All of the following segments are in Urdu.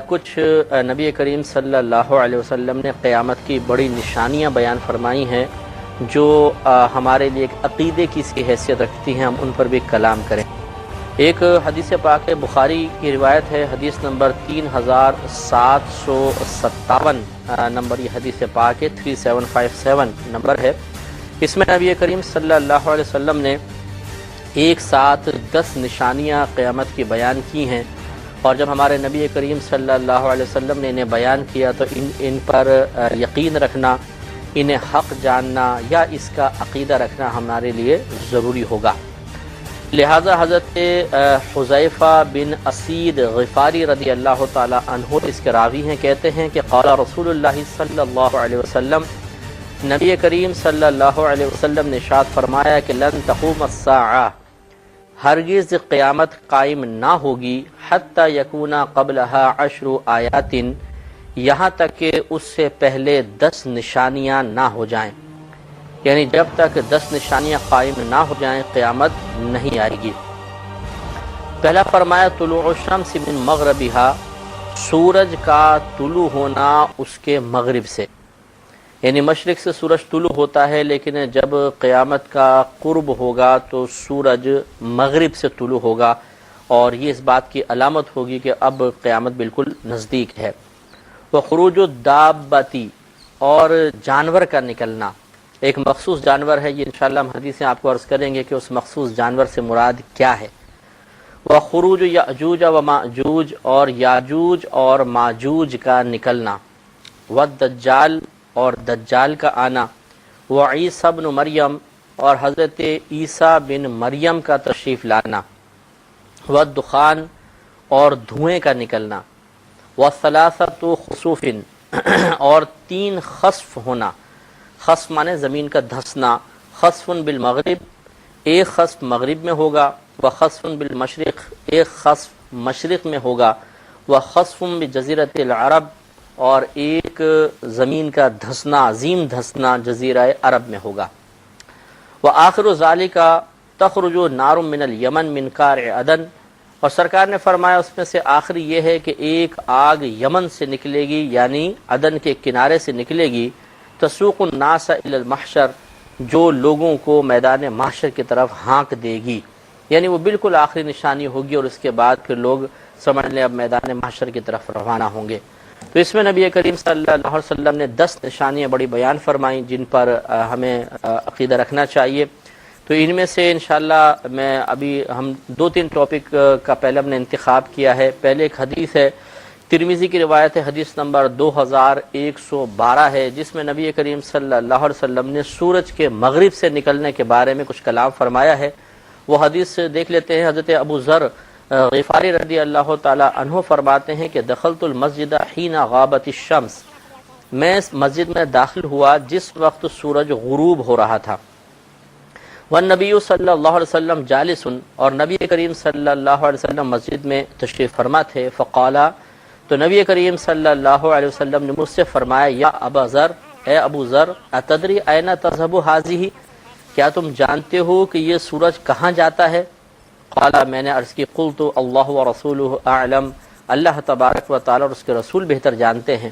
کچھ نبی کریم صلی اللہ علیہ وسلم نے قیامت کی بڑی نشانیاں بیان فرمائی ہیں جو ہمارے لیے ایک عقیدے کی سی حیثیت رکھتی ہیں، ہم ان پر بھی کلام کریں۔ ایک حدیث پاک بخاری کی روایت ہے، حدیث نمبر 3757 نمبر یہ حدیث پاک ہے، 3757 نمبر ہے۔ اس میں نبی کریم صلی اللہ علیہ وسلم نے ایک ساتھ 10 نشانیاں قیامت کی بیان کی ہیں، اور جب ہمارے نبی کریم صلی اللہ علیہ وسلم نے انہیں بیان کیا تو ان پر یقین رکھنا، انہیں حق جاننا یا اس کا عقیدہ رکھنا ہمارے لیے ضروری ہوگا۔ لہذا حضرت حذیفہ بن اسید غفاری رضی اللہ تعالی عنہ اس کے راوی ہیں، کہتے ہیں کہ قال رسول اللہ صلی اللہ علیہ وسلم، نبی کریم صلی اللہ علیہ وسلم نے ارشاد فرمایا کہ لن تقوم الساعہ، ہرگز قیامت قائم نہ ہوگی، حتی یکونا قبلہا 10 آیات، یہاں تک کہ اس سے پہلے 10 نشانیاں نہ ہو جائیں، یعنی جب تک 10 نشانیاں قائم نہ ہو جائیں قیامت نہیں آئے گی۔ پہلا فرمایا طلوع الشمس من مغربہا، سورج کا طلوع ہونا اس کے مغرب سے، یعنی مشرق سے سورج طلوع ہوتا ہے، لیکن جب قیامت کا قرب ہوگا تو سورج مغرب سے طلوع ہوگا، اور یہ اس بات کی علامت ہوگی کہ اب قیامت بالکل نزدیک ہے۔ وخروج الدابتی، اور جانور کا نکلنا، ایک مخصوص جانور ہے، یہ انشاءاللہ ہم حدیثیں آپ کو عرض کریں گے کہ اس مخصوص جانور سے مراد کیا ہے۔ وخروج یاجوج و ماجوج، اور یاجوج اور ماجوج کا نکلنا۔ والدجال، اور دجال کا آنا۔ وعیسی بن مریم، اور حضرت عیسیٰ بن مریم کا تشریف لانا۔ والدخان، اور دھوئیں کا نکلنا۔ والثلاثۃ خسوف، اور 3 خسف ہونا۔ خسف مانے زمین کا دھسنا۔ خسف بالمغرب، ایک خسف مغرب میں ہوگا، وخسف بالمشرق، ایک خسف مشرق میں ہوگا، وخسف بجزیرۃ العرب، اور ایک زمین کا دھسنا، عظیم دھسنا جزیرہ عرب میں ہوگا۔ وآخر ذالک تخرج نار من الیمن من قعر عدن، اور سرکار نے فرمایا اس میں سے آخری یہ ہے کہ ایک آگ یمن سے نکلے گی، یعنی عدن کے کنارے سے نکلے گی، تسوق الناس الی المحشر، جو لوگوں کو میدان محشر کی طرف ہانک دے گی، یعنی وہ بالکل آخری نشانی ہوگی، اور اس کے بعد پھر لوگ سمجھ لیں اب میدان محشر کی طرف روانہ ہوں گے۔ تو اس میں نبی کریم صلی اللہ علیہ وسلم نے 10 نشانیاں بڑی بیان فرمائیں جن پر ہمیں عقیدہ رکھنا چاہیے۔ تو ان میں سے انشاءاللہ ہم 2-3 ٹاپک کا پہلے ہم نے انتخاب کیا ہے۔ پہلے ایک حدیث ہے، ترمذی کی روایت ہے، حدیث نمبر 2112 ہے، جس میں نبی کریم صلی اللہ علیہ وسلم نے سورج کے مغرب سے نکلنے کے بارے میں کچھ کلام فرمایا ہے۔ وہ حدیث دیکھ لیتے ہیں۔ حضرت ابو ذر غفاری رضی اللہ تعالی عنہ فرماتے ہیں کہ دخلت المسجد حین غابت الشمس، میں مسجد میں داخل ہوا جس وقت سورج غروب ہو رہا تھا۔ والنبی صلی اللہ علیہ وسلم جالس، اور نبی کریم صلی اللہ علیہ وسلم مسجد میں تشریف فرما تھے۔ فقالا، تو نبی کریم صلی اللہ علیہ وسلم نے مجھ سے فرمایا، یا ابا ذر، اے ابو ذر، اتدری این تذهب هذه، کیا تم جانتے ہو کہ یہ سورج کہاں جاتا ہے؟ قالا، میں نے عرض کی، قلت اللہ ورسولہ اعلم، اللہ تبارک و تعالی اور اس کے رسول بہتر جانتے ہیں۔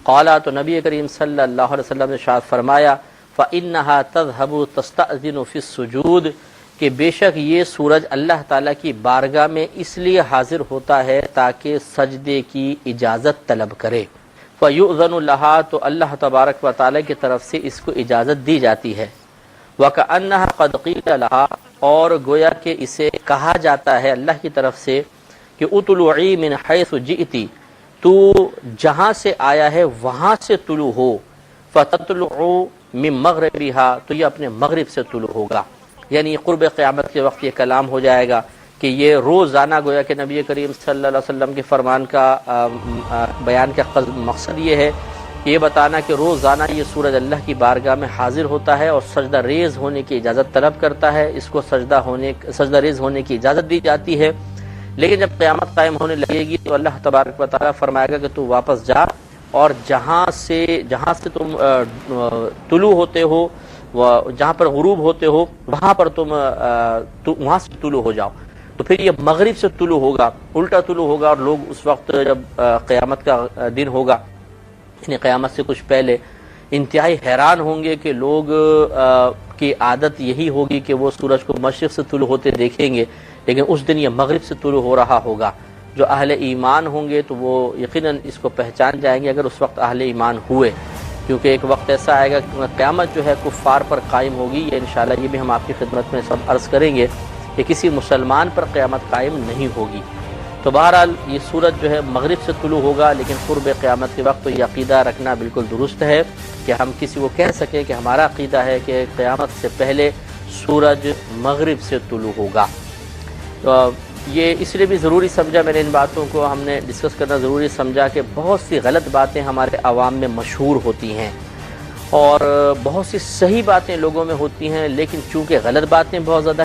قالا، تو نبی کریم صلی اللہ علیہ وسلم نے ارشاد فرمایا، فإنها تذهب تستأذن في السجود، کہ بے شک یہ سورج اللہ تعالیٰ کی بارگاہ میں اس لیے حاضر ہوتا ہے تاکہ سجدے کی اجازت طلب کرے۔ فَيُؤْذَنُ لَهَا، تو اللہ تبارک و تعالیٰ کی طرف سے اس کو اجازت دی جاتی ہے۔ وَكَأَنَّهَا قَدْ قِيلَ لَهَا، اور گویا کہ اسے کہا جاتا ہے اللہ کی طرف سے کہ اطلعی من حیث جئتی، تو جہاں سے آیا ہے وہاں سے طلوع ہو۔ فَتَطْلُعُ من مغربها، تو یہ اپنے مغرب سے طلوع ہوگا، یعنی قرب قیامت کے وقت یہ کلام ہو جائے گا کہ یہ روزانہ، گویا کہ نبی کریم صلی اللہ علیہ وسلم کے فرمان کا بیان کا مقصد یہ ہے کہ یہ بتانا کہ روزانہ یہ سورج اللہ کی بارگاہ میں حاضر ہوتا ہے اور سجدہ ریز ہونے کی اجازت طلب کرتا ہے، اس کو سجدہ ریز ہونے کی اجازت دی جاتی ہے۔ لیکن جب قیامت قائم ہونے لگے گی تو اللہ تبارک و تعالیٰ فرمائے گا کہ تو واپس جا، اور جہاں سے تم طلوع ہوتے ہو، جہاں پر غروب ہوتے ہو، وہاں پر تم وہاں سے طلوع ہو جاؤ۔ تو پھر یہ مغرب سے طلوع ہوگا، الٹا طلوع ہوگا، اور لوگ اس وقت جب قیامت کا دن ہوگا، یعنی قیامت سے کچھ پہلے، انتہائی حیران ہوں گے کہ لوگ کی عادت یہی ہوگی کہ وہ سورج کو مشرق سے طلوع ہوتے دیکھیں گے، لیکن اس دن یہ مغرب سے طلوع ہو رہا ہوگا۔ جو اہل ایمان ہوں گے تو وہ یقیناً اس کو پہچان جائیں گے اگر اس وقت اہل ایمان ہوئے، کیونکہ ایک وقت ایسا آئے گا کہ قیامت جو ہے کفار پر قائم ہوگی۔ یہ انشاءاللہ یہ بھی ہم آپ کی خدمت میں سب عرض کریں گے کہ کسی مسلمان پر قیامت قائم نہیں ہوگی۔ تو بہرحال یہ سورج جو ہے مغرب سے طلوع ہوگا، لیکن قرب قیامت کے وقت تو یہ عقیدہ رکھنا بالکل درست ہے کہ ہم کسی کو کہہ سکیں کہ ہمارا عقیدہ ہے کہ قیامت سے پہلے سورج مغرب سے طلوع ہوگا۔ تو یہ اس لیے بھی ضروری سمجھا میں نے، ان باتوں کو ہم نے ڈسکس کرنا ضروری سمجھا کہ بہت سی غلط باتیں ہمارے عوام میں مشہور ہوتی ہیں اور بہت سی صحیح باتیں لوگوں میں ہوتی ہیں، لیکن چونکہ غلط باتیں بہت زیادہ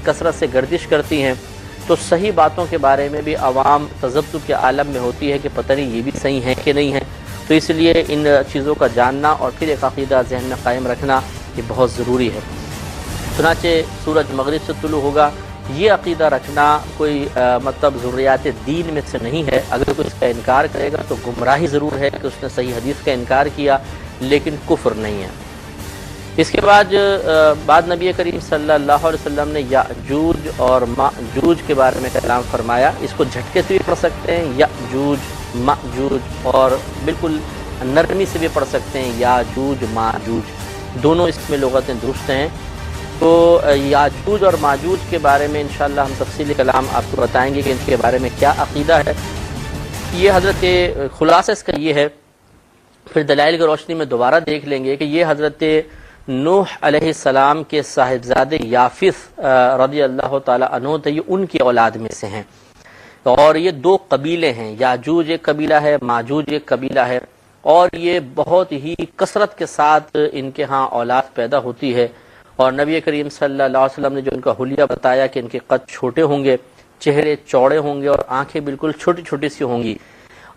کثرت سے گردش کرتی ہیں تو صحیح باتوں کے بارے میں بھی عوام تذبذب کے عالم میں ہوتی ہے کہ پتہ نہیں یہ بھی صحیح ہے کہ نہیں ہے۔ تو اس لیے ان چیزوں کا جاننا اور پھر ایک عقیدہ ذہن میں قائم رکھنا یہ بہت ضروری ہے۔ چنانچہ سورج مغرب سے طلوع ہوگا، یہ عقیدہ رکھنا کوئی مطلب ضروریات دین میں سے نہیں ہے۔ اگر کوئی اس کا انکار کرے گا تو گمراہی ضرور ہے کہ اس نے صحیح حدیث کا انکار کیا، لیکن کفر نہیں ہے۔ اس کے بعد نبی کریم صلی اللہ علیہ وسلم نے یاجوج اور ماجوج کے بارے میں کلام فرمایا۔ اس کو جھٹکے سے بھی پڑھ سکتے ہیں یاجوج ماجوج، اور بالکل نرمی سے بھی پڑھ سکتے ہیں یاجوج ماجوج، دونوں اس میں لغتیں درست ہیں۔ تو یاجوج اور ماجوج کے بارے میں انشاءاللہ ہم تفصیلی کلام آپ کو بتائیں گے کہ ان کے بارے میں کیا عقیدہ ہے۔ یہ حضرت خلاصہ اس کا یہ ہے، پھر دلائل کی روشنی میں دوبارہ دیکھ لیں گے کہ یہ حضرت نوح علیہ السلام کے صاحبزادے یافث رضی اللہ تعالی عنہ تھے، یہ ان کی اولاد میں سے ہیں، اور یہ دو قبیلے ہیں، یاجوج ایک قبیلہ ہے، ماجوج ایک قبیلہ ہے، اور یہ بہت ہی کثرت کے ساتھ ان کے ہاں اولاد پیدا ہوتی ہے۔ اور نبی کریم صلی اللہ علیہ وسلم نے جو ان کا حلیہ بتایا کہ ان کے قد چھوٹے ہوں گے، چہرے چوڑے ہوں گے اور آنکھیں بالکل چھوٹی چھوٹی سی ہوں گی،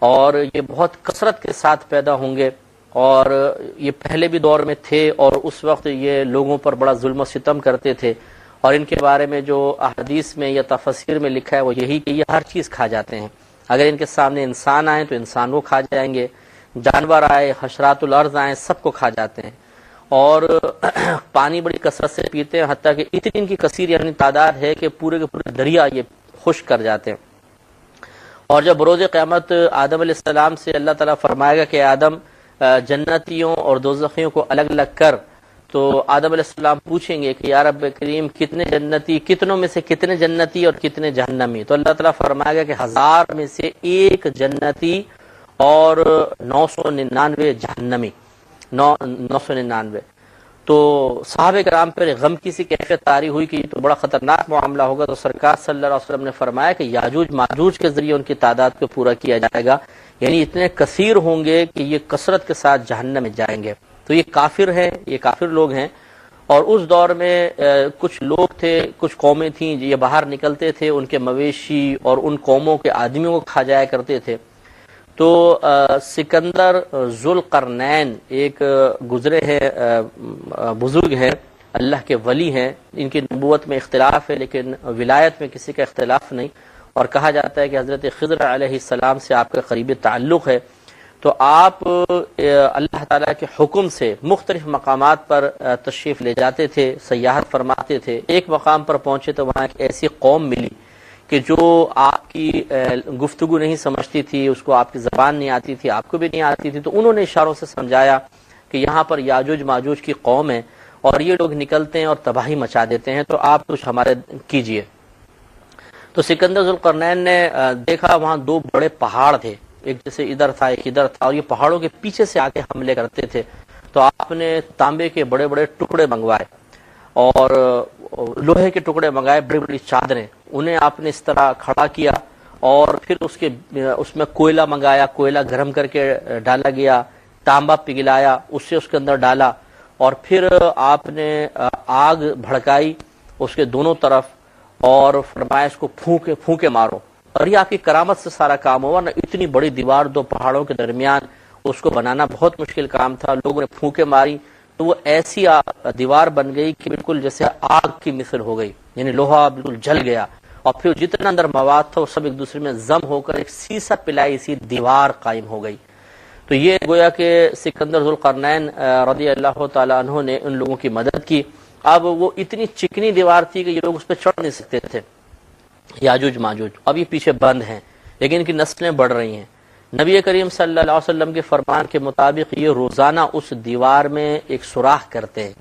اور یہ بہت کثرت کے ساتھ پیدا ہوں گے، اور یہ پہلے بھی دور میں تھے اور اس وقت یہ لوگوں پر بڑا ظلم و ستم کرتے تھے، اور ان کے بارے میں جو احادیث میں یا تفسیر میں لکھا ہے وہ یہی کہ یہ ہر چیز کھا جاتے ہیں۔ اگر ان کے سامنے انسان آئیں تو انسان کو کھا جائیں گے، جانور آئے، حشرات الارض آئیں، سب کو کھا جاتے ہیں، اور پانی بڑی کثرت سے پیتے ہیں، حتیٰ کہ اتنی ان کی کثیر یعنی تعداد ہے کہ پورے کے پورے دریا یہ خشک کر جاتے ہیں۔ اور جب بروز قیامت آدم علیہ السلام سے اللہ تعالیٰ فرمائے گا کہ آدم جنتیوں اور دوزخیوں کو الگ الگ کر، تو آدم علیہ السلام پوچھیں گے کہ یا رب کریم کتنے جنتی، کتنوں میں سے کتنے جنتی اور کتنے جہنمی؟ تو اللہ تعالیٰ فرمائے گا کہ 1000 میں سے 1 جنتی اور 999 جہنمی، 999۔ تو صحابہ کرام پر غم کی سی کیفیت طاری ہوئی کہ یہ تو بڑا خطرناک معاملہ ہوگا، تو سرکار صلی اللہ علیہ وسلم نے فرمایا کہ یاجوج ماجوج کے ذریعے ان کی تعداد کو پورا کیا جائے گا، یعنی اتنے کثیر ہوں گے کہ یہ کثرت کے ساتھ جہنم میں جائیں گے۔ تو یہ کافر ہیں، یہ کافر لوگ ہیں، اور اس دور میں کچھ لوگ تھے، کچھ قومیں تھیں، یہ باہر نکلتے تھے، ان کے مویشی اور ان قوموں کے آدمیوں کو کھا جایا کرتے تھے۔ تو سکندر ذوالقرنین ایک گزرے ہیں، بزرگ ہیں، اللہ کے ولی ہیں، ان کی نبوت میں اختلاف ہے لیکن ولایت میں کسی کا اختلاف نہیں، اور کہا جاتا ہے کہ حضرت خضر علیہ السلام سے آپ کا قریبی تعلق ہے۔ تو آپ اللہ تعالیٰ کے حکم سے مختلف مقامات پر تشریف لے جاتے تھے، سیاحت فرماتے تھے۔ ایک مقام پر پہنچے تو وہاں ایک ایسی قوم ملی کہ جو آپ کی گفتگو نہیں سمجھتی تھی، اس کو آپ کی زبان نہیں آتی تھی، آپ کو بھی نہیں آتی تھی، تو انہوں نے اشاروں سے سمجھایا کہ یہاں پر یاجوج ماجوج کی قوم ہے اور یہ لوگ نکلتے ہیں اور تباہی مچا دیتے ہیں، تو آپ کچھ ہمارے کیجئے۔ تو سکندر ذوالقرنین نے دیکھا وہاں 2 بڑے پہاڑ تھے، ایک جیسے ادھر تھا ایک ادھر تھا، اور یہ پہاڑوں کے پیچھے سے آ کے حملے کرتے تھے۔ تو آپ نے تانبے کے بڑے بڑے ٹکڑے منگوائے اور لوہے کے ٹکڑے منگائے، بڑی بڑی چادریں، انہیں آپ نے اس طرح کھڑا کیا، اور پھر اس میں کوئلہ منگایا، کوئلہ گرم کر کے ڈالا گیا، تانبا پگھلایا، اس سے اس کے اندر ڈالا، اور پھر آپ نے آگ بھڑکائی اس کے دونوں طرف، اور فرمایا اس کو پھونکے مارو، اور یہ آپ کی کرامت سے سارا کام ہوا نا۔ اتنی بڑی دیوار 2 پہاڑوں کے درمیان، اس کو بنانا بہت مشکل کام تھا، لوگوں نے پھونکے ماری تو وہ ایسی دیوار بن گئی کہ بالکل جیسے آگ کی مثل ہو گئی، یعنی لوہا بالکل جل گیا، اور پھر جتنا اندر مواد تھا وہ سب ایک دوسرے میں ضم ہو کر ایک سیسا پلائی سی دیوار قائم ہو گئی۔ تو یہ گویا کہ سکندر ذوالقرنین رضی اللہ تعالیٰ عنہ نے ان لوگوں کی مدد کی۔ اب وہ اتنی چکنی دیوار تھی کہ یہ لوگ اس پہ چڑھ نہیں سکتے تھے، یاجوج ماجوج۔ اب یہ پیچھے بند ہیں لیکن ان کی نسلیں بڑھ رہی ہیں۔ نبی کریم صلی اللہ علیہ وسلم کے فرمان کے مطابق یہ روزانہ اس دیوار میں ایک سوراخ کرتے ہیں،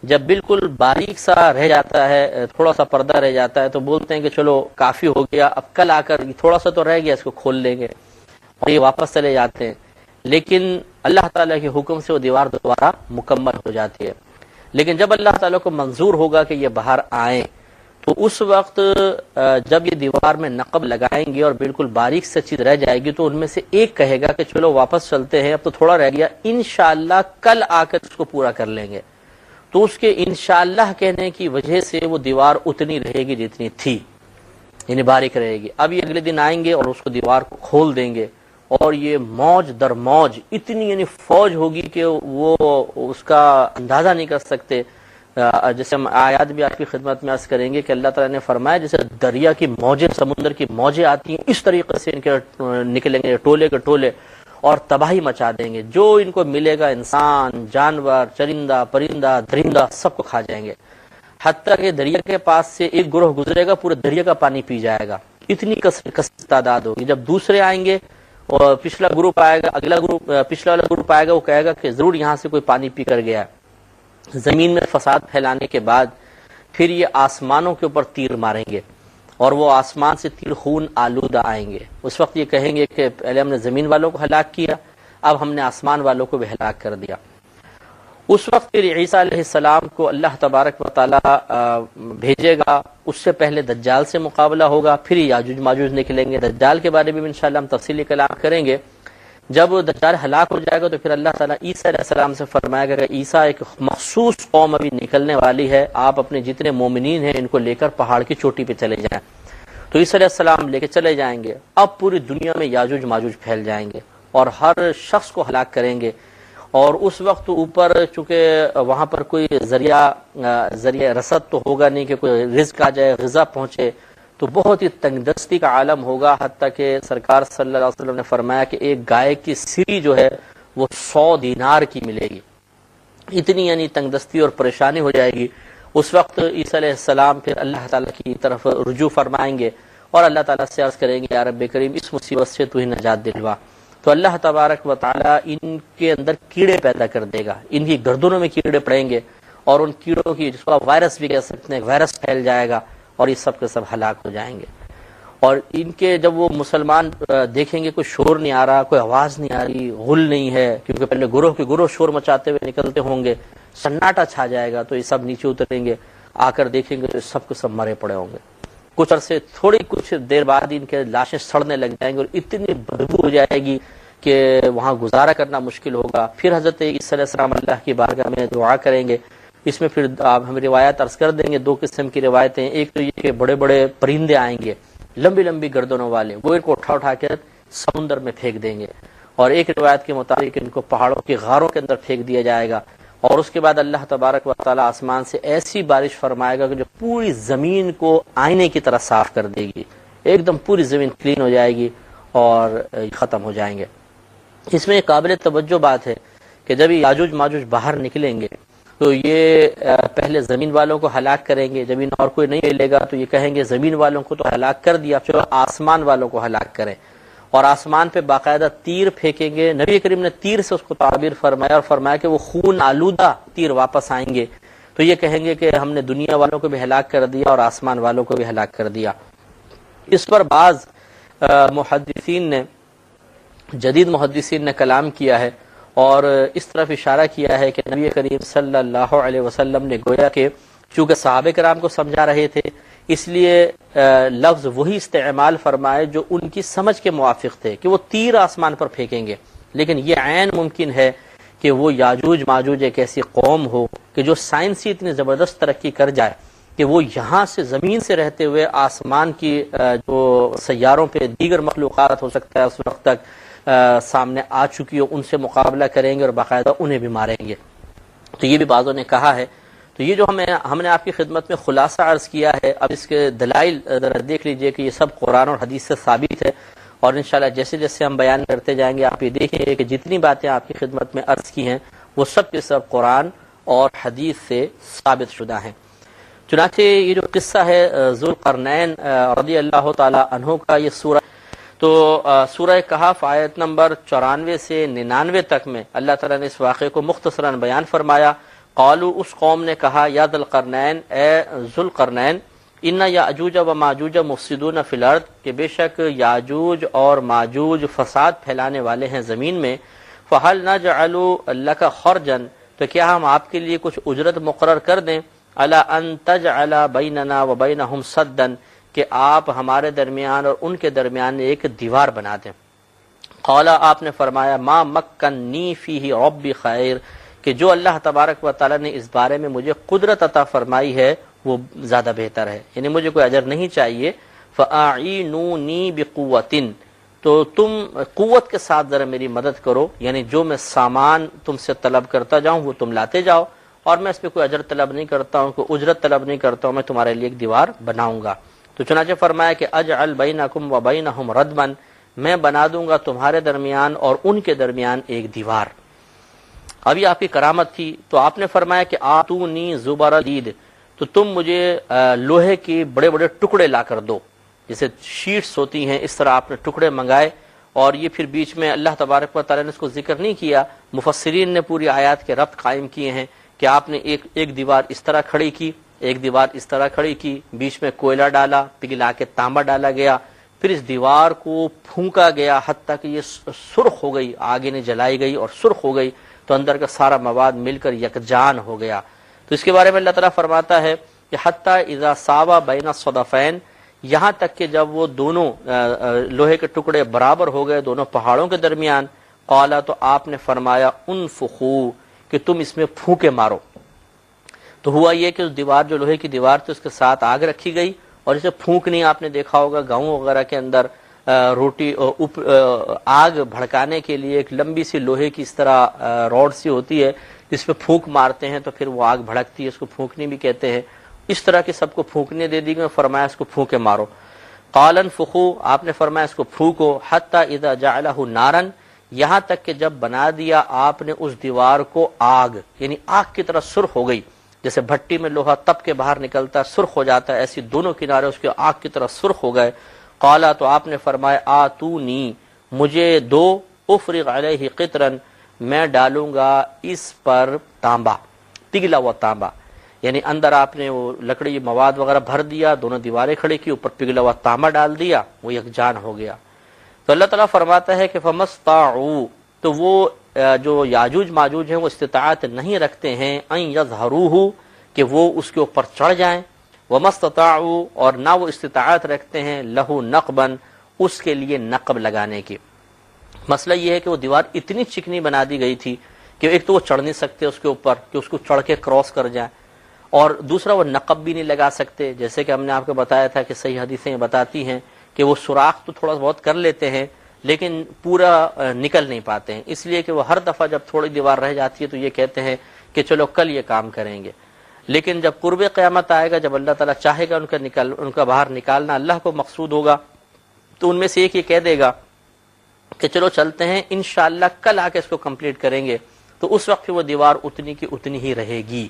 جب بالکل باریک سا رہ جاتا ہے، تھوڑا سا پردہ رہ جاتا ہے تو بولتے ہیں کہ چلو کافی ہو گیا، اب کل آ کر تھوڑا سا تو رہ گیا، اس کو کھول لیں گے، اور یہ واپس چلے جاتے ہیں۔ لیکن اللہ تعالیٰ کے حکم سے وہ دیوار دوبارہ مکمل ہو جاتی ہے۔ لیکن جب اللہ تعالیٰ کو منظور ہوگا کہ یہ باہر آئیں تو اس وقت جب یہ دیوار میں نقب لگائیں گے اور بالکل باریک سے چیز رہ جائے گی تو ان میں سے ایک کہے گا کہ چلو واپس چلتے ہیں، اب تو تھوڑا رہ گیا، انشاءاللہ کل آ کر اس کو پورا کر لیں گے۔ تو اس کے انشاءاللہ کہنے کی وجہ سے وہ دیوار اتنی رہے گی جتنی تھی، یعنی باریک رہے گی۔ اب یہ اگلے دن آئیں گے اور اس کو دیوار کو کھول دیں گے، اور یہ موج در موج اتنی یعنی فوج ہوگی کہ وہ اس کا اندازہ نہیں کر سکتے۔ جیسے ہم آیات بھی آپ کی خدمت میں عرض کریں گے کہ اللہ تعالیٰ نے فرمایا جیسے دریا کی موجیں، سمندر کی موجیں آتی ہیں، اس طریقے سے ان کے نکلیں گے ٹولے کے ٹولے اور تباہی مچا دیں گے۔ جو ان کو ملے گا، انسان، جانور، چرندہ، پرندہ، درندہ، سب کو کھا جائیں گے۔ حتیٰ کہ دریا کے پاس سے ایک گروہ گزرے گا، پورے دریا کا پانی پی جائے گا، اتنی کثیر تعداد ہوگی۔ جب دوسرے آئیں گے اور پچھلا گروپ آئے گا، پچھلا والا گروپ آئے گا، وہ کہے گا کہ ضرور یہاں سے کوئی پانی پی کر گیا ہے۔ زمین میں فساد پھیلانے کے بعد پھر یہ آسمانوں کے اوپر تیر ماریں گے، اور وہ آسمان سے تیر خون آلودہ آئیں گے۔ اس وقت یہ کہیں گے کہ پہلے ہم نے زمین والوں کو ہلاک کیا، اب ہم نے آسمان والوں کو بھی ہلاک کر دیا۔ اس وقت پھر عیسیٰ علیہ السلام کو اللہ تبارک و تعالی بھیجے گا، اس سے پہلے دجال سے مقابلہ ہوگا، پھر یاجوج ماجوج نکلیں گے۔ دجال کے بارے میں بھی انشاءاللہ ہم تفصیلی کلام کریں گے۔ جب دجال ہلاک ہو جائے گا تو پھر اللہ تعالیٰ عیسیٰ علیہ السلام سے فرمائے گا کہ عیسیٰ ایک مخصوص قوم ابھی نکلنے والی ہے، آپ اپنے جتنے مومنین ہیں ان کو لے کر پہاڑ کی چوٹی پہ چلے جائیں۔ تو عیسیٰ علیہ السلام لے کے چلے جائیں گے۔ اب پوری دنیا میں یاجوج ماجوج پھیل جائیں گے اور ہر شخص کو ہلاک کریں گے، اور اس وقت اوپر چونکہ وہاں پر کوئی ذریعہ رسد تو ہوگا نہیں کہ کوئی رزق آ جائے، غذا پہنچے، تو بہت ہی تنگ دستی کا عالم ہوگا۔ حتیٰ کہ سرکار صلی اللہ علیہ وسلم نے فرمایا کہ ایک گائے کی سری جو ہے وہ 100 دینار کی ملے گی، اتنی یعنی تنگ دستی اور پریشانی ہو جائے گی۔ اس وقت عیسیٰ علیہ السلام پھر اللہ تعالیٰ کی طرف رجوع فرمائیں گے اور اللہ تعالیٰ سے عرض کریں گے یا رب کریم اس مصیبت سے تو ہی نجات دلوا۔ تو اللہ تبارک و تعالیٰ ان کے اندر کیڑے پیدا کر دے گا، ان کی گردنوں میں کیڑے پڑیں گے، اور ان کیڑوں کی جس کو آپ وائرس بھی کہہ سکتے ہیں، وائرس پھیل جائے گا اور یہ سب کے سب ہلاک ہو جائیں گے۔ اور ان کے جب وہ مسلمان دیکھیں گے کوئی شور نہیں آ رہا، کوئی آواز نہیں آ رہی، غل نہیں ہے، کیونکہ پہلے گروہ کے گروہ شور مچاتے ہوئے نکلتے ہوں گے، سناٹا چھا جائے گا، تو یہ سب نیچے اتریں گے، آ کر دیکھیں گے تو سب کے سب مرے پڑے ہوں گے۔ کچھ عرصے کچھ دیر بعد ان کے لاشیں سڑنے لگ جائیں گے اور اتنی بدبو ہو جائے گی کہ وہاں گزارا کرنا مشکل ہوگا۔ پھر حضرت عیسیٰ علیہ السلام اللہ کی بارگاہ میں دعا کریں گے۔ اس میں پھر آپ ہمیں روایات عرض کر دیں گے، دو قسم کی روایتیں، ایک تو یہ کہ بڑے بڑے پرندے آئیں گے لمبی لمبی گردنوں والے، وہ ان کو اٹھا کر سمندر میں پھینک دیں گے، اور ایک روایت کے مطابق ان کو پہاڑوں کے غاروں کے اندر پھینک دیا جائے گا، اور اس کے بعد اللہ تبارک و تعالی آسمان سے ایسی بارش فرمائے گا کہ جو پوری زمین کو آئینے کی طرح صاف کر دے گی، ایک دم پوری زمین کلین ہو جائے گی اور ختم ہو جائیں گے۔ اس میں ایک قابل توجہ بات ہے کہ جب یہ یاجوج ماجوج باہر نکلیں گے تو یہ پہلے زمین والوں کو ہلاک کریں گے، جب اور کوئی نہیں ملے گا تو یہ کہیں گے زمین والوں کو تو ہلاک کر دیا، چلو آسمان والوں کو ہلاک کریں، اور آسمان پہ باقاعدہ تیر پھینکیں گے۔ نبی کریم نے تیر سے اس کو تعبیر فرمایا اور فرمایا کہ وہ خون آلودہ تیر واپس آئیں گے، تو یہ کہیں گے کہ ہم نے دنیا والوں کو بھی ہلاک کر دیا اور آسمان والوں کو بھی ہلاک کر دیا۔ اس پر بعض جدید محدثین نے کلام کیا ہے اور اس طرف اشارہ کیا ہے کہ نبی کریم صلی اللہ علیہ وسلم نے گویا کہ چونکہ صحابہ کرام کو سمجھا رہے تھے اس لیے لفظ وہی استعمال فرمائے جو ان کی سمجھ کے موافق تھے کہ وہ تیر آسمان پر پھینکیں گے، لیکن یہ عین ممکن ہے کہ وہ یاجوج ماجوج ایک ایسی قوم ہو کہ جو سائنسی اتنی زبردست ترقی کر جائے کہ وہ یہاں سے زمین سے رہتے ہوئے آسمان کی جو سیاروں پہ دیگر مخلوقات ہو سکتا ہے اس وقت تک سامنے آ چکی ہو، ان سے مقابلہ کریں گے اور باقاعدہ انہیں بھی ماریں گے۔ تو یہ بھی بعضوں نے کہا ہے۔ تو یہ جو ہم نے آپ کی خدمت میں خلاصہ عرض کیا ہے، اب اس کے دلائل ذرا دیکھ لیجئے کہ یہ سب قرآن اور حدیث سے ثابت ہے، اور انشاءاللہ جیسے جیسے ہم بیان کرتے جائیں گے آپ یہ دیکھیں گے کہ جتنی باتیں آپ کی خدمت میں عرض کی ہیں وہ سب کے سب قرآن اور حدیث سے ثابت شدہ ہیں۔ چنانچہ یہ جو قصہ ہے ذوالقرنین رضی اللہ تعالی عنہ کا، یہ سورہ تو سورہ کہف آیت نمبر 94 سے 99 تک میں اللہ تعالیٰ نے اس واقعے کو مختصراً بیان فرمایا۔ قالو، اس قوم نے کہا، یا ذوالقرنین، اے ذوالقرنین، ان یاجوج و ماجوج مفسدون فی الارض، کہ بے شک یاجوج اور ماجوج فساد پھیلانے والے ہیں زمین میں، فہل نجعل لک خرجا، تو کیا ہم آپ کے لیے کچھ اجرت مقرر کر دیں، الا ان تجعل بیننا و بینہم سدا، کہ آپ ہمارے درمیان اور ان کے درمیان ایک دیوار بنا دیں۔ قال، آپ نے فرمایا، ما مکنی فیہ ربی خیر، کہ جو اللہ تبارک و تعالی نے اس بارے میں مجھے قدرت عطا فرمائی ہے وہ زیادہ بہتر ہے، یعنی مجھے کوئی اجر نہیں چاہیے۔ فاعینونی بقوۃ، تو تم قوت کے ساتھ ذرا میری مدد کرو، یعنی جو میں سامان تم سے طلب کرتا جاؤں وہ تم لاتے جاؤ، اور میں اس پہ کوئی اجر طلب نہیں کرتا ہوں، کوئی اجرت طلب نہیں کرتا ہوں، میں تمہارے لیے ایک دیوار بناؤں گا۔ تو چنانچہ فرمایا کہ اجعل بینکم و بینہم ردما، میں بنا دوں گا تمہارے درمیان اور ان کے درمیان ایک دیوار۔ ابھی آپ کی کرامت تھی، تو آپ نے فرمایا کہ آتونی زبرجید، تو تم مجھے لوہے کے بڑے بڑے ٹکڑے لا کر دو، جیسے شیٹس ہوتی ہیں اس طرح آپ نے ٹکڑے منگائے، اور یہ پھر بیچ میں اللہ تبارک و تعالیٰ نے اس کو ذکر نہیں کیا، مفسرین نے پوری آیات کے ربط قائم کیے ہیں کہ آپ نے ایک دیوار اس طرح کھڑی کی، ایک دیوار اس طرح کھڑی کی، بیچ میں کوئلہ ڈالا، پگھلا کے تانبا ڈالا گیا، پھر اس دیوار کو پھونکا گیا حتیٰ کہ یہ سرخ ہو گئی، آگے نے جلائی گئی اور سرخ ہو گئی، تو اندر کا سارا مواد مل کر یکجان ہو گیا۔ تو اس کے بارے میں اللہ تعالیٰ فرماتا ہے کہ حتیٰ اذا ساوا بین الصدفین، یہاں تک کہ جب وہ دونوں لوہے کے ٹکڑے برابر ہو گئے دونوں پہاڑوں کے درمیان، قالا، تو آپ نے فرمایا، انفخو، کہ تم اس میں پھونکے مارو۔ تو ہوا یہ کہ اس دیوار، جو لوہے کی دیوار تھی، اس کے ساتھ آگ رکھی گئی، اور اسے پھونکنی آپ نے دیکھا ہوگا گاؤں وغیرہ کے اندر روٹی آگ بھڑکانے کے لیے ایک لمبی سی لوہے کی اس طرح روڈ سی ہوتی ہے، جس پہ پھونک مارتے ہیں تو پھر وہ آگ بھڑکتی ہے، اس کو پھونکنی بھی کہتے ہیں۔ اس طرح کے سب کو پھونکنے دے دی گئی، فرمایا اس کو پھونکے مارو۔ قال انفخوا، آپ نے فرمایا اس کو پھونکو، حتی اذا جعلہ نارا، یہاں تک کہ جب بنا دیا آپ نے اس دیوار کو آگ، یعنی آگ کی طرح سرخ ہو گئی، جیسے بھٹی میں لوہا تپ کے باہر نکلتا ہے سرخ ہو جاتا ہے، ایسی دونوں کنارے اس کے آگ کی طرح سرخ ہو گئے۔ قالا، تو آپ نے فرمایا، آتونی، مجھے دو، افرغ علیہ قطرا، میں ڈالوں گا اس پر تانبا، پگھلا ہوا تانبا، یعنی اندر آپ نے وہ لکڑی مواد وغیرہ بھر دیا، دونوں دیواریں کھڑی کی، اوپر پگھلا ہوا تانبا ڈال دیا، وہ یکجان ہو گیا۔ تو اللہ تعالیٰ فرماتا ہے کہ فمستطاعوا، تو وہ جو یاجوج ماجوج ہیں وہ استطاعت نہیں رکھتے ہیں ان یظہروہ، کہ وہ اس کے اوپر چڑھ جائیں، ومستطاعوا، اور نہ وہ استطاعت رکھتے ہیں لہو نقبا، اس کے لیے نقب لگانے کی۔ مسئلہ یہ ہے کہ وہ دیوار اتنی چکنی بنا دی گئی تھی کہ ایک تو وہ چڑھ نہیں سکتے اس کے اوپر کہ اس کو چڑھ کے کراس کر جائیں، اور دوسرا وہ نقب بھی نہیں لگا سکتے، جیسے کہ ہم نے آپ کو بتایا تھا کہ صحیح حدیثیں یہ بتاتی ہیں کہ وہ سوراخ تو تھوڑا بہت کر لیتے ہیں لیکن پورا نکل نہیں پاتے ہیں، اس لیے کہ وہ ہر دفعہ جب تھوڑی دیوار رہ جاتی ہے تو یہ کہتے ہیں کہ چلو کل یہ کام کریں گے، لیکن جب قرب قیامت آئے گا، جب اللہ تعالیٰ چاہے گا ان کا باہر نکالنا اللہ کو مقصود ہوگا، تو ان میں سے ایک یہ کہہ دے گا کہ چلو چلتے ہیں، انشاءاللہ کل آ کے اس کو کمپلیٹ کریں گے، تو اس وقت وہ دیوار اتنی کی اتنی ہی رہے گی۔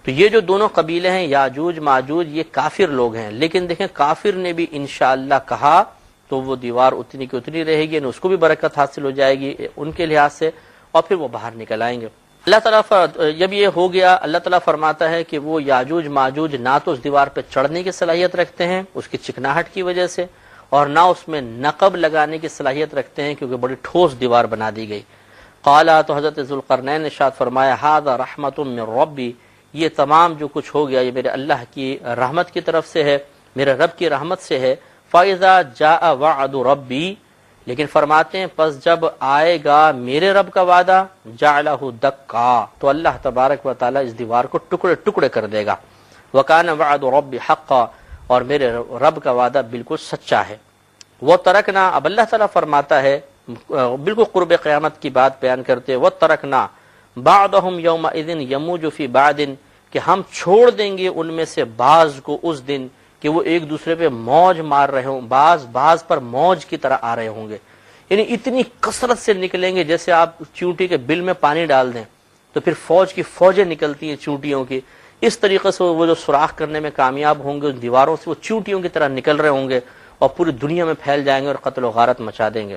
تو یہ جو دونوں قبیلے ہیں یاجوج ماجوج، یہ کافر لوگ ہیں، لیکن دیکھیں کافر نے بھی انشاءاللہ کہا تو وہ دیوار اتنی کی اتنی رہے گی، اس کو بھی برکت حاصل ہو جائے گی ان کے لحاظ سے، اور پھر وہ باہر نکل آئیں گے۔ اللہ تعالیٰ جب یہ ہو گیا، اللہ تعالیٰ فرماتا ہے کہ وہ یاجوج ماجوج نہ تو اس دیوار پہ چڑھنے کی صلاحیت رکھتے ہیں اس کی چکناہٹ کی وجہ سے، اور نہ اس میں نقب لگانے کی صلاحیت رکھتے ہیں کیونکہ بڑی ٹھوس دیوار بنا دی گئی۔ قالا، تو حضرت ذوالقرنین نے ارشاد فرمایا، ھذا رحمت من ربی، یہ تمام جو کچھ ہو گیا یہ میرے اللہ کی رحمت کی طرف سے ہے، میرے رب کی رحمت سے ہے۔ فَإِذَا جَاءَ وَعْدُ رَبِّي، لیکن فرماتے ہیں پس جب آئے گا میرے رب کا وعدہ، جَعْلَهُ دَكَّا، تو اللہ تبارک و تعالیٰ اس دیوار کو ٹکڑے ٹکڑے کر دے گا۔ وَكَانَ وَعْدُ رَبِّ حَقًّا، اور میرے رب کا وعدہ بالکل سچا ہے۔ وَتَرَكْنَا، اب اللہ تعالیٰ فرماتا ہے بالکل قرب قیامت کی بات بیان کرتے، وَتَرَكْنَا بَعْضَهُمْ يَوْمَئِذٍ يَمُوجُ فِي بَعْضٍ، کہ ہم چھوڑ دیں گے ان میں سے بعض کو اس دن کہ وہ ایک دوسرے پہ موج مار رہے ہوں، بعض پر موج کی طرح آ رہے ہوں گے، یعنی اتنی کثرت سے نکلیں گے جیسے آپ چونٹی کے بل میں پانی ڈال دیں تو پھر فوج کی فوجیں نکلتی ہیں چونٹیوں کی، اس طریقے سے وہ جو سوراخ کرنے میں کامیاب ہوں گے ان دیواروں سے وہ چونٹیوں کی طرح نکل رہے ہوں گے اور پوری دنیا میں پھیل جائیں گے اور قتل و غارت مچا دیں گے۔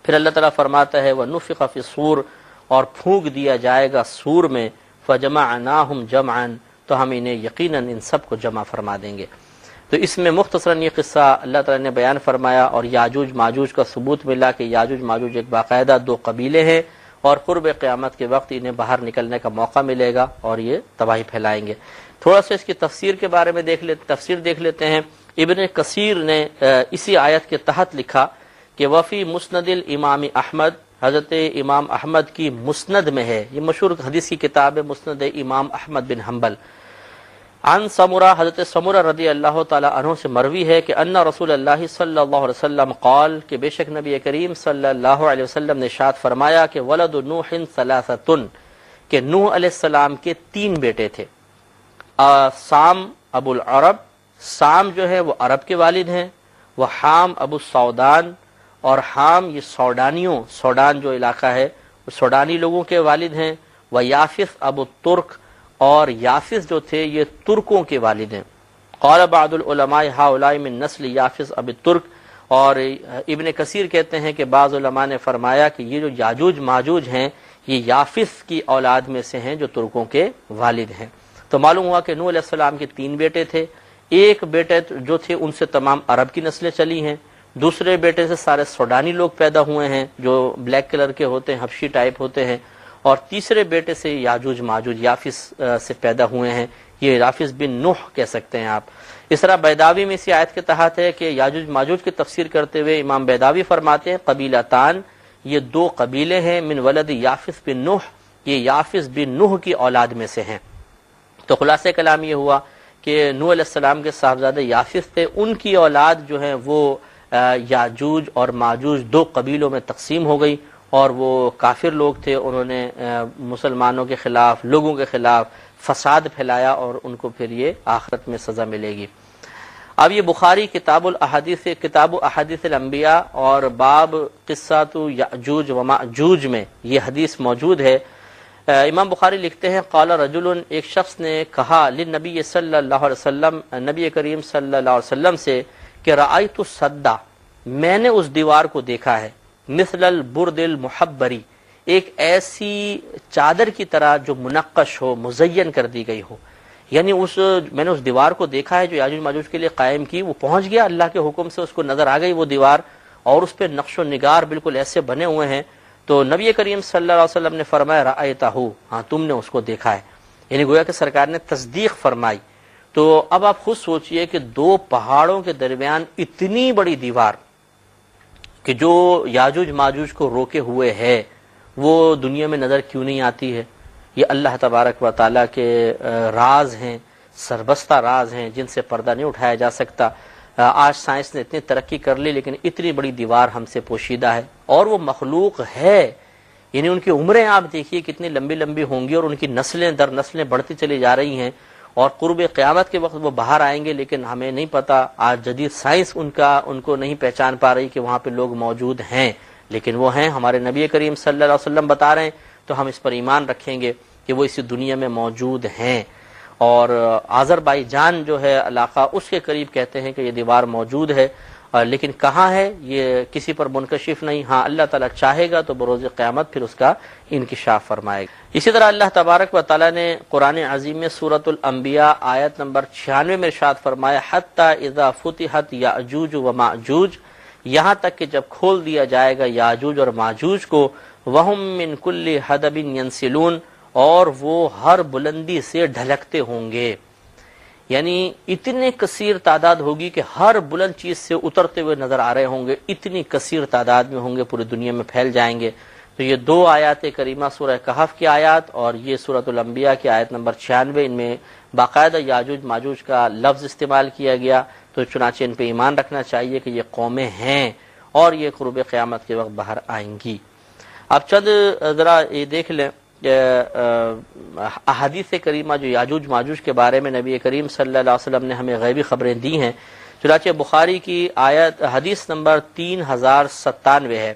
پھر اللہ تعالیٰ فرماتا ہے وَنُفِخَ فِي الصُّورِ، اور پھونک دیا جائے گا سور میں، فَجَمَعْنَاهُمْ جَمْعًا، تو ہم انہیں یقیناً ان سب کو جمع فرما دیں گے۔ تو اس میں مختصراً یہ قصہ اللہ تعالیٰ نے بیان فرمایا اور یاجوج ماجوج کا ثبوت ملا کہ یاجوج ماجوج ایک باقاعدہ دو قبیلے ہیں اور قرب قیامت کے وقت انہیں باہر نکلنے کا موقع ملے گا اور یہ تباہی پھیلائیں گے۔ تھوڑا سا اس کی تفسیر کے بارے میں تفسیر دیکھ لیتے ہیں۔ ابن کثیر نے اسی آیت کے تحت لکھا کہ وفی مسند الامام احمد، حضرت امام احمد کی مسند میں ہے، یہ مشہور حدیث کی کتاب ہے مسند امام احمد بن حنبل، عن سمرہ، حضرت سمرہ رضی اللہ تعالی عنہ سے مروی ہے کہ ان رسول اللہ صلی اللہ علیہ وسلم قال، کہ بے شک نبی کریم صلی اللہ علیہ وسلم نے ارشاد فرمایا کہ ولد نوح ثلاثۃ، کہ نوح علیہ السلام کے تین بیٹے تھے، سام ابو العرب، سام جو ہے وہ عرب کے والد ہیں، وہ حام ابو السودان، اور حام یہ سوڈان جو علاقہ ہے وہ سوڈانی لوگوں کے والد ہیں، وہ یافث ابو الترک، اور یافث جو تھے یہ ترکوں کے والد ہیں۔ قال بعض العلماء هؤلاء من نسل یافث ابو الترک، اور ابن کثیر کہتے ہیں کہ بعض علماء نے فرمایا کہ یہ جو یاجوج ماجوج ہیں یہ یافث کی اولاد میں سے ہیں جو ترکوں کے والد ہیں۔ تو معلوم ہوا کہ نوح علیہ السلام کے تین بیٹے تھے، ایک بیٹے جو تھے ان سے تمام عرب کی نسلیں چلی ہیں، دوسرے بیٹے سے سارے سوڈانی لوگ پیدا ہوئے ہیں جو بلیک کلر کے ہوتے ہیں، حبشی ٹائپ ہوتے ہیں، اور تیسرے بیٹے سے یاجوج ماجوج یافث سے پیدا ہوئے ہیں، یہ یافث بن نوح کہہ سکتے ہیں آپ۔ اس طرح بیداوی میں اسی آیت کے تحت ہے کہ یاجوج ماجوج کی تفسیر کرتے ہوئے امام بیداوی فرماتے ہیں قبیلتان، یہ دو قبیلے ہیں، من ولد یافث بن نوح، یہ یافث بن نوح کی اولاد میں سے ہیں۔ تو خلاصہ کلام یہ ہوا کہ نوح علیہ السلام کے صاحبزادے یافث تھے، ان کی اولاد جو ہیں وہ یاجوج اور ماجوج دو قبیلوں میں تقسیم ہو گئی، اور وہ کافر لوگ تھے، انہوں نے مسلمانوں کے خلاف، لوگوں کے خلاف فساد پھیلایا اور ان کو پھر یہ آخرت میں سزا ملے گی۔ اب یہ بخاری کتاب احادیث الانبیاء اور باب قصۃ یاجوج و ماجوج میں یہ حدیث موجود ہے۔ امام بخاری لکھتے ہیں قال رجل، ایک شخص نے کہا للنبی صلی اللہ علیہ وسلم، نبی کریم صلی اللہ علیہ وسلم سے کہ رأیت السد، میں نے اس دیوار کو دیکھا ہے، مثل البرد المحبری، ایک ایسی چادر کی طرح جو منقش ہو، مزین کر دی گئی ہو، یعنی میں نے اس دیوار کو دیکھا ہے جو یاجوج ماجوج کے لیے قائم کی، وہ پہنچ گیا اللہ کے حکم سے، اس کو نظر آ گئی وہ دیوار، اور اس پہ نقش و نگار بالکل ایسے بنے ہوئے ہیں۔ تو نبی کریم صلی اللہ علیہ وسلم نے فرمایا رأیتہ، ہاں تم نے اس کو دیکھا ہے، یعنی گویا کہ سرکار نے تصدیق فرمائی۔ تو اب آپ خود سوچئے کہ دو پہاڑوں کے درمیان اتنی بڑی دیوار کہ جو یاجوج ماجوج کو روکے ہوئے ہے، وہ دنیا میں نظر کیوں نہیں آتی ہے؟ یہ اللہ تبارک و تعالیٰ کے راز ہیں، سربستہ راز ہیں جن سے پردہ نہیں اٹھایا جا سکتا۔ آج سائنس نے اتنی ترقی کر لی لیکن اتنی بڑی دیوار ہم سے پوشیدہ ہے، اور وہ مخلوق ہے، یعنی ان کی عمریں آپ دیکھیے کتنی لمبی لمبی ہوں گی، اور ان کی نسلیں در نسلیں بڑھتی چلی جا رہی ہیں، اور قرب قیامت کے وقت وہ باہر آئیں گے، لیکن ہمیں نہیں پتا، آج جدید سائنس ان کو نہیں پہچان پا رہی کہ وہاں پہ لوگ موجود ہیں، لیکن وہ ہیں، ہمارے نبی کریم صلی اللہ علیہ وسلم بتا رہے ہیں، تو ہم اس پر ایمان رکھیں گے کہ وہ اسی دنیا میں موجود ہیں۔ اور آذربائیجان جو ہے علاقہ، اس کے قریب کہتے ہیں کہ یہ دیوار موجود ہے، لیکن کہاں ہے یہ کسی پر منکشف نہیں، ہاں اللہ تعالیٰ چاہے گا تو بروز قیامت پھر اس کا انکشاف فرمائے گا۔ اسی طرح اللہ تبارک و تعالیٰ نے قرآن عظیم میں سورۃ الانبیاء آیت نمبر 96 میں ارشاد فرمایا حتی اذا فتحت یاجوج و ماجوج، یہاں تک کہ جب کھول دیا جائے گا یاجوج اور ماجوج کو، وہم من کل حدب ینسلون، اور وہ ہر بلندی سے ڈھلکتے ہوں گے، یعنی اتنے کثیر تعداد ہوگی کہ ہر بلند چیز سے اترتے ہوئے نظر آ رہے ہوں گے، اتنی کثیر تعداد میں ہوں گے، پوری دنیا میں پھیل جائیں گے۔ تو یہ دو آیات کریمہ سورہ کہف کی آیات اور یہ سورۃ الانبیاء کی آیت نمبر 96، ان میں باقاعدہ یاجوج ماجوج کا لفظ استعمال کیا گیا، تو چنانچہ ان پہ ایمان رکھنا چاہیے کہ یہ قومیں ہیں اور یہ قرب قیامت کے وقت باہر آئیں گی۔ اب چند ذرا یہ دیکھ لیں احادیث کریمہ جو یاجوج ماجوج کے بارے میں نبی کریم صلی اللہ علیہ وسلم نے ہمیں غیبی خبریں دی ہیں، چنانچہ بخاری کی آیت حدیث نمبر 3097 ہے۔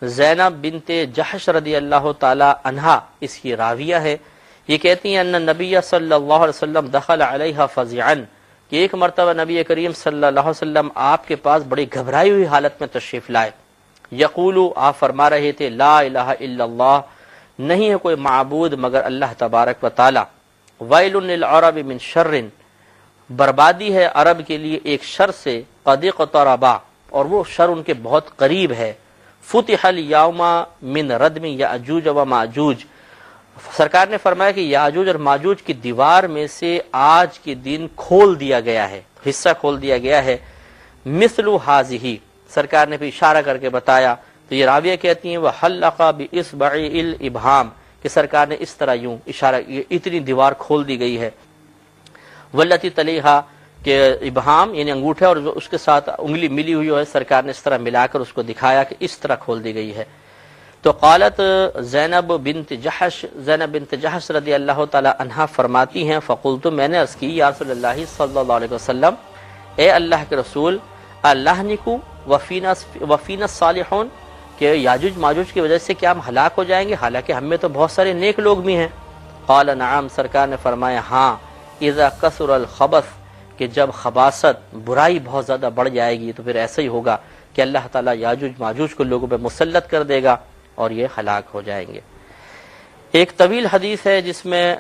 زینب بنت جحش رضی اللہ تعالی عنہا اس کی راویہ ہے، یہ کہتی ہیں ان نبی صلی اللہ علیہ وسلم دخل علیہا فزعا، کہ ایک مرتبہ نبی کریم صلی اللہ علیہ وسلم آپ کے پاس بڑی گھبرائی ہوئی حالت میں تشریف لائے۔ یقولو، آپ فرما رہے تھے، لا الہ الا اللہ، نہیں ہے کوئی معبود مگر اللہ تبارک و تعالی، ویل للعرب من شر، بربادی ہے عرب کے لیے ایک شر سے، قد اقتربا، اور وہ شر ان کے بہت قریب ہے، فتح الیوم من ردم یاجوج و ماجوج، سرکار نے فرمایا کہ یاجوج اور ماجوج کی دیوار میں سے آج کے دن کھول دیا گیا ہے، حصہ کھول دیا گیا ہے، مثل ہذہ، سرکار نے بھی اشارہ کر کے بتایا۔ تو یہ راویہ کہتی ہیں وحلق باصبع الابہام، کہ سرکار نے اس طرح یوں اشارہ، اتنی دیوار کھول دی گئی ہے، والتی تلیہا، کہ ابہام یعنی انگوٹھا اور اس کے ساتھ انگلی ملی ہوئی ہے، سرکار نے اس طرح ملا کر اس کو دکھایا کہ اس طرح کھول دی گئی ہے۔ تو قالت زینب بنت جحش رضی اللہ تعالی عنہا فرماتی ہیں، فقلت، میں نے عرض کی، یا رسول اللہ صلی اللہ علیہ وسلم، اے اللہ کے رسول، اللہ نکو وفینا الصالحون، کہ یاجوج ماجوج کی وجہ سے کیا ہم ہلاک ہو جائیں گے، حالانکہ ہم میں تو بہت سارے نیک لوگ بھی ہیں۔ قال نعم، سرکار نے فرمایا ہاں، اذا کثر الخبث، کہ جب خباثت برائی بہت زیادہ بڑھ جائے گی تو پھر ایسا ہی ہوگا کہ اللہ تعالیٰ یاجوج ماجوج کو لوگوں پہ مسلط کر دے گا اور یہ ہلاک ہو جائیں گے۔ ایک طویل حدیث ہے جس میں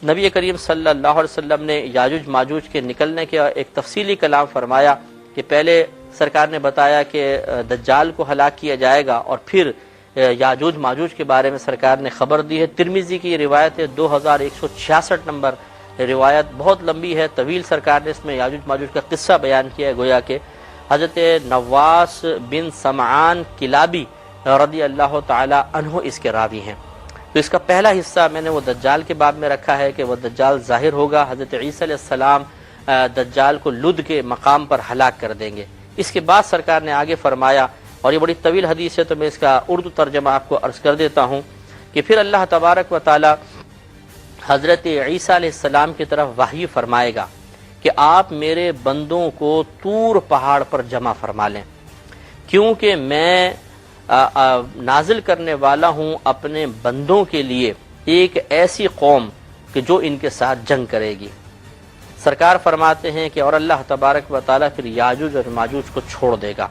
نبی کریم صلی اللہ علیہ وسلم نے یاجوج ماجوج کے نکلنے کے ایک تفصیلی کلام فرمایا، کہ پہلے سرکار نے بتایا کہ دجال کو ہلاک کیا جائے گا، اور پھر یاجوج ماجوج کے بارے میں سرکار نے خبر دی ہے۔ ترمذی کی یہ روایت ہے، 2166 نمبر روایت، بہت لمبی ہے، طویل، سرکار نے اس میں یاجوج ماجوج کا قصہ بیان کیا ہے، گویا کہ حضرت نواس بن سمعان کلابی رضی اللہ تعالی عنہ اس کے راوی ہیں۔ تو اس کا پہلا حصہ میں نے وہ دجال کے باب میں رکھا ہے کہ وہ دجال ظاہر ہوگا، حضرت عیسیٰ علیہ السلام دجال کو لد کے مقام پر ہلاک کر دیں گے۔ اس کے بعد سرکار نے آگے فرمایا، اور یہ بڑی طویل حدیث ہے تو میں اس کا اردو ترجمہ آپ کو عرض کر دیتا ہوں، کہ پھر اللہ تبارک و تعالی حضرت عیسیٰ علیہ السلام کی طرف وحی فرمائے گا کہ آپ میرے بندوں کو طور پہاڑ پر جمع فرما لیں، کیونکہ میں نازل کرنے والا ہوں اپنے بندوں کے لیے ایک ایسی قوم کہ جو ان کے ساتھ جنگ کرے گی۔ سرکار فرماتے ہیں کہ اور اللہ تبارک و تعالیٰ پھر یاجوج اور ماجوج کو چھوڑ دے گا،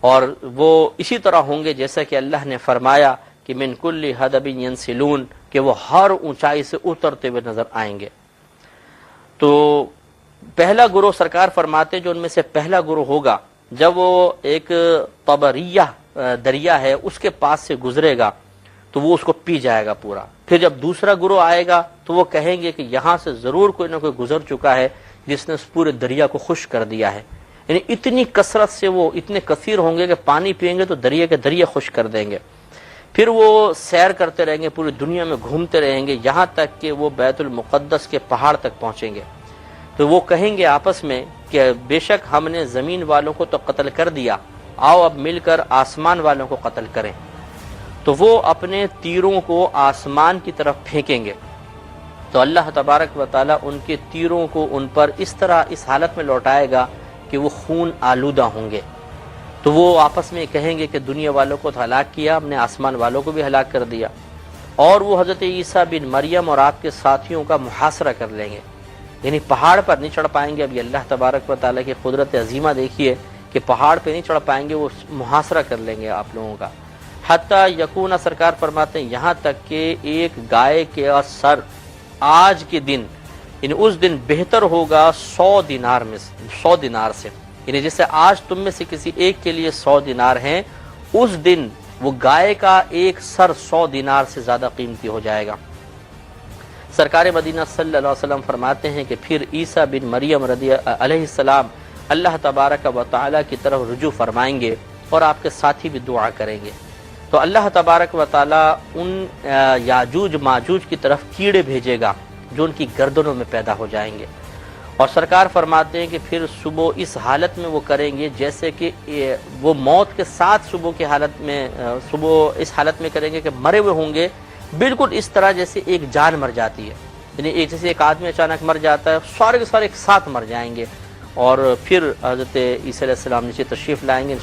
اور وہ اسی طرح ہوں گے جیسا کہ اللہ نے فرمایا کہ من کل حدب ینسلون، کہ وہ ہر اونچائی سے اترتے ہوئے نظر آئیں گے۔ تو پہلا گروہ سرکار فرماتے جو ان میں سے پہلا گروہ ہوگا، جب وہ ایک طبریہ دریا ہے اس کے پاس سے گزرے گا تو وہ اس کو پی جائے گا پورا۔ پھر جب دوسرا گروہ آئے گا تو وہ کہیں گے کہ یہاں سے ضرور کوئی نہ کوئی گزر چکا ہے جس نے اس پورے دریا کو خشک کر دیا ہے، یعنی اتنی کثرت سے وہ اتنے کثیر ہوں گے کہ پانی پئیں گے تو دریا کے دریا خشک کر دیں گے۔ پھر وہ سیر کرتے رہیں گے، پوری دنیا میں گھومتے رہیں گے، یہاں تک کہ وہ بیت المقدس کے پہاڑ تک پہنچیں گے۔ تو وہ کہیں گے آپس میں کہ بے شک ہم نے زمین والوں کو تو قتل کر دیا، آؤ اب مل کر آسمان والوں کو قتل کریں۔ تو وہ اپنے تیروں کو آسمان کی طرف پھینکیں گے، تو اللہ تبارک و تعالیٰ ان کے تیروں کو ان پر اس طرح اس حالت میں لوٹائے گا کہ وہ خون آلودہ ہوں گے۔ تو وہ آپس میں کہیں گے کہ دنیا والوں کو تو ہلاک کیا، ہم نے آسمان والوں کو بھی ہلاک کر دیا، اور وہ حضرت عیسیٰ بن مریم اور آپ کے ساتھیوں کا محاصرہ کر لیں گے، یعنی پہاڑ پر نہیں چڑھ پائیں گے۔ اب یہ اللہ تبارک و تعالیٰ کی قدرت عظیمہ دیکھیے کہ پہاڑ پہ نہیں چڑھ پائیں گے، وہ محاصرہ کر لیں گے آپ لوگوں کا۔ حتیٰ یکون، سرکار فرماتے ہیں یہاں تک کہ ایک گائے کے سر آج کے دن، یعنی اس دن بہتر ہوگا 100 دینار میں، 100 دینار سے، یعنی جیسے آج تم میں سے کسی ایک کے لیے 100 دینار ہیں، اس دن وہ گائے کا ایک سر 100 دینار سے زیادہ قیمتی ہو جائے گا۔ سرکار مدینہ صلی اللہ علیہ وسلم فرماتے ہیں کہ پھر عیسیٰ بن مریم رضی علیہ السلام اللہ تبارک و تعالیٰ کی طرف رجوع فرمائیں گے، اور آپ کے ساتھی بھی دعا کریں گے۔ تو اللہ تبارک و تعالیٰ ان یاجوج ماجوج کی طرف کیڑے بھیجے گا جو ان کی گردنوں میں پیدا ہو جائیں گے، اور سرکار فرماتے ہیں کہ پھر صبح اس حالت میں وہ کریں گے جیسے کہ وہ موت کے ساتھ صبح کی حالت میں، صبح اس حالت میں کریں گے کہ مرے ہوئے ہوں گے بالکل اس طرح جیسے ایک جان مر جاتی ہے، یعنی جیسے ایک آدمی اچانک مر جاتا ہے، سارے کے سارے ایک ساتھ مر جائیں گے، اور پھر حضرت عیسیٰ علیہ السلام نیچے تشریف لائیں گے۔